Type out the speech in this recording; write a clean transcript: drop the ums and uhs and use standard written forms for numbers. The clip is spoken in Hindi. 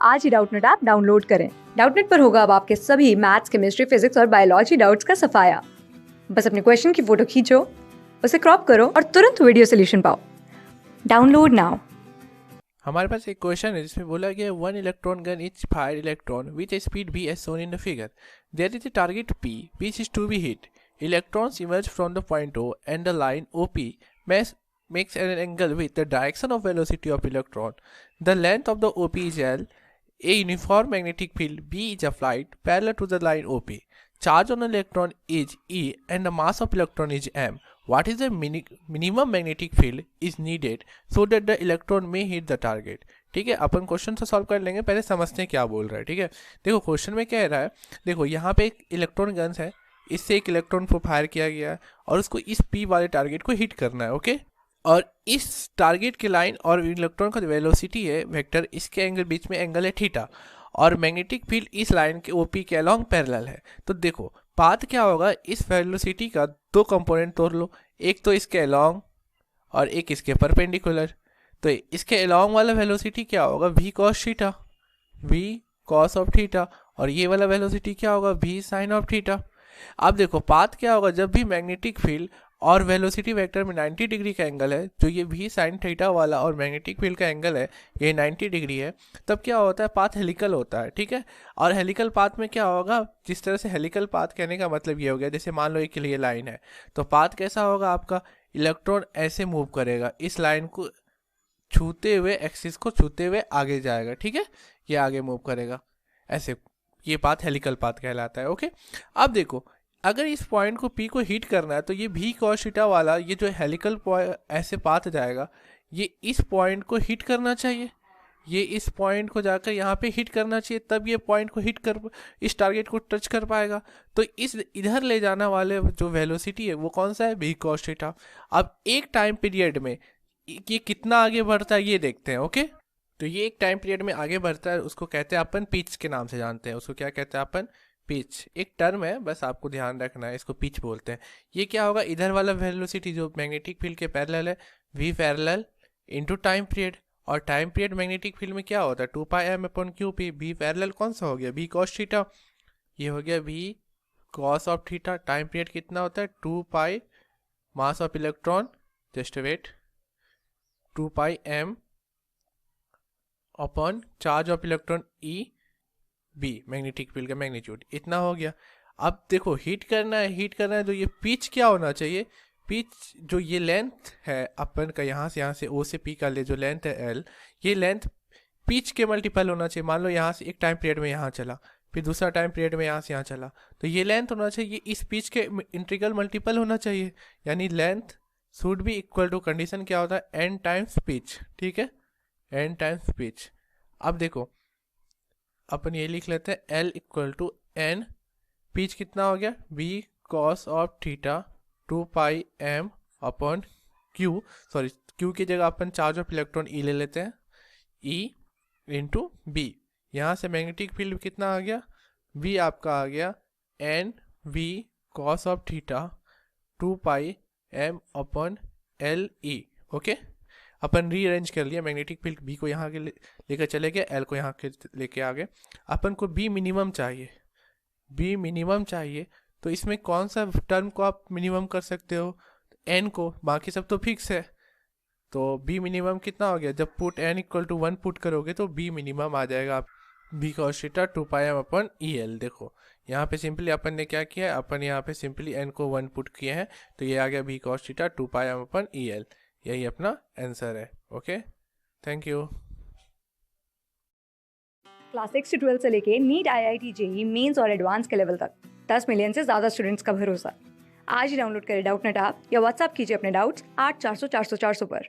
आज ही डाउटनेट ऐप डाउनलोड करें। डाउटनेट पर होगा अब आपके सभी मैथ्स, केमिस्ट्री, फिजिक्स और बायोलॉजी डाउट्स का सफाया। बस अपने क्वेश्चन की फोटो खींचो, उसे क्रॉप करो और तुरंत वीडियो सोल्यूशन पाओ। Download now. हमारे पास एक क्वेश्चन है जिसमें बोला गया one electron gun is fire electron which speed v as shown in the figure there is a target p which is to be hit. Electrons emerge from the point O and the line OP makes an angle with the direction of velocity of electron. The length of the OP is L. A uniform magnetic field B is applied parallel to the line OP. Charge on an electron is E and the mass of electron is m. What is the minimum magnetic field is needed so that the electron may hit the target. ठीक है, अपन क्वेश्चन से सॉल्व कर लेंगे, पहले समझते हैं क्या बोल रहा है। ठीक है, देखो क्वेश्चन में क्या रहा है। देखो यहाँ पे एक इलेक्ट्रॉन गन्स है, इससे एक इलेक्ट्रॉन को फायर किया गया है और उसको इस पी वाले टारगेट को हिट करना है। ओके, और इस टारगेट की लाइन और इलेक्ट्रॉन का वेलोसिटी है वेक्टर, इसके एंगल बीच में एंगल है थीटा और मैग्नेटिक फील्ड इस लाइन के ओपी के अलोंग पैरेलल है। तो देखो पाथ क्या होगा, इस वेलोसिटी का दो कंपोनेंट तोड़ लो, एक तो इसके अलोंग और एक इसके परपेंडिकुलर। तो इसके अलोंग वाला वेलोसिटी क्या होगा, V cos theta, V cos of theta, और ये वाला वेलोसिटी क्या होगा, वी साइन ऑफ थीटा। अब देखो पाथ क्या होगा, जब भी मैग्नेटिक फील्ड और वेलोसिटी वेक्टर में 90 डिग्री का एंगल है, जो ये वी साइन थीटा वाला और मैग्नेटिक फील्ड का एंगल है ये 90 डिग्री है, तब क्या होता है, पाथ हेलिकल होता है। ठीक है, और हेलिकल पाथ में क्या होगा, जिस तरह से हेलिकल पाथ कहने का मतलब ये हो गया, जैसे मान लो एक लिए लाइन है तो पाथ कैसा होगा आपका, इलेक्ट्रॉन ऐसे मूव करेगा, इस लाइन को छूते हुए, एक्सिस को छूते हुए आगे जाएगा। ठीक है, ये आगे मूव करेगा ऐसे, ये पाथ हेलिकल पाथ कहलाता है। ओके, अब देखो अगर इस पॉइंट को पी को हिट करना है तो ये भी कॉस थीटा वाला ये जो हेलिकल ऐसे पाथ जाएगा, ये इस पॉइंट को हिट करना चाहिए, ये इस पॉइंट को जाकर यहाँ पे हिट करना चाहिए, तब ये पॉइंट को हिट कर इस टारगेट को टच कर पाएगा। तो इस इधर ले जाने वाले जो वेलोसिटी है वो कौन सा है, भी कॉस थीटा। अब एक टाइम पीरियड में ये कितना आगे बढ़ता है ये देखते हैं। ओके, तो ये एक टाइम पीरियड में आगे बढ़ता है, उसको कहते हैं अपन पिच के नाम से जानते हैं, उसको क्या कहते हैं अपन, पिच। एक टर्म है, बस आपको ध्यान रखना है, इसको पिच बोलते हैं। ये क्या होगा, इधर वाला वेलोसिटी जो मैग्नेटिक फील्ड के पैरेलल है, V parallel into time period, और टाइम पीरियड मैग्नेटिक फील्ड में क्या होता है, 2πm/q_p। वी पैरेलल कौन सा हो गया, वी कॉस थीटा, ये हो गया v cos of theta. Time period कितना होता है, 2π mass of electron, just wait, 2πm upon charge of electron e B, magnetic field का मैग्नीट्यूड, इतना हो गया। अब देखो हीट करना है तो ये पिच क्या होना चाहिए, पिच जो ये लेंथ है अपन का, यहाँ से ओ से पी का ले जो लेंथ है एल, ये लेंथ पिच के मल्टीपल होना चाहिए। मान लो यहाँ से एक टाइम पीरियड में यहाँ चला, फिर दूसरा टाइम पीरियड में यहाँ से यहाँ चला, तो ये लेंथ होना चाहिए इस पिच के इंटीग्रल मल्टीपल होना चाहिए, यानी length should be equal to, condition क्या होता है, एन टाइम्स पिच। ठीक है, एन टाइम्स पिच। अब देखो अपन ये लिख लेते हैं, L equal to N, pitch कितना हो गया, B cos of theta 2πm upon Q, sorry Q की जगह अपन चार्ज ऑफ इलेक्ट्रॉन ई ले लेते हैं, ई इंटू बी। यहाँ से मैग्नेटिक फील्ड कितना आ गया, बी आपका आ गया N V cos of theta 2πm upon L E. Okay, अपन रीअरेंज कर लिया, मैग्नेटिक फील्ड बी को यहाँ के लेकर चले गए, एल को यहाँ के लेके आ गए। अपन को बी मिनिमम चाहिए, बी मिनिमम चाहिए, तो इसमें कौन सा टर्म को आप मिनिमम कर सकते हो, एन को, बाकी सब तो फिक्स है। तो बी मिनिमम कितना हो गया, जब put N equal to 1 put करोगे तो बी मिनिमम आ जाएगा आप B cos theta 2πm upon E L. देखो यहाँ पे सिंपली अपन ने क्या किया, अपन यहाँ पे सिंपली एन को 1 पुट किए हैं, तो ये आ गया B cos theta 2πm upon E L, यही अपना आंसर है। Okay, thank you. क्लास 6 से 12 से लेके नीट, IIT, JEE मेंस और एडवांस के लेवल तक 10 मिलियन से ज्यादा स्टूडेंट्स का भरोसा। आज ही डाउनलोड करें डाउटनेट ऐप या व्हाट्सएप कीजिए अपने डाउट्स 8400 400 400 पर।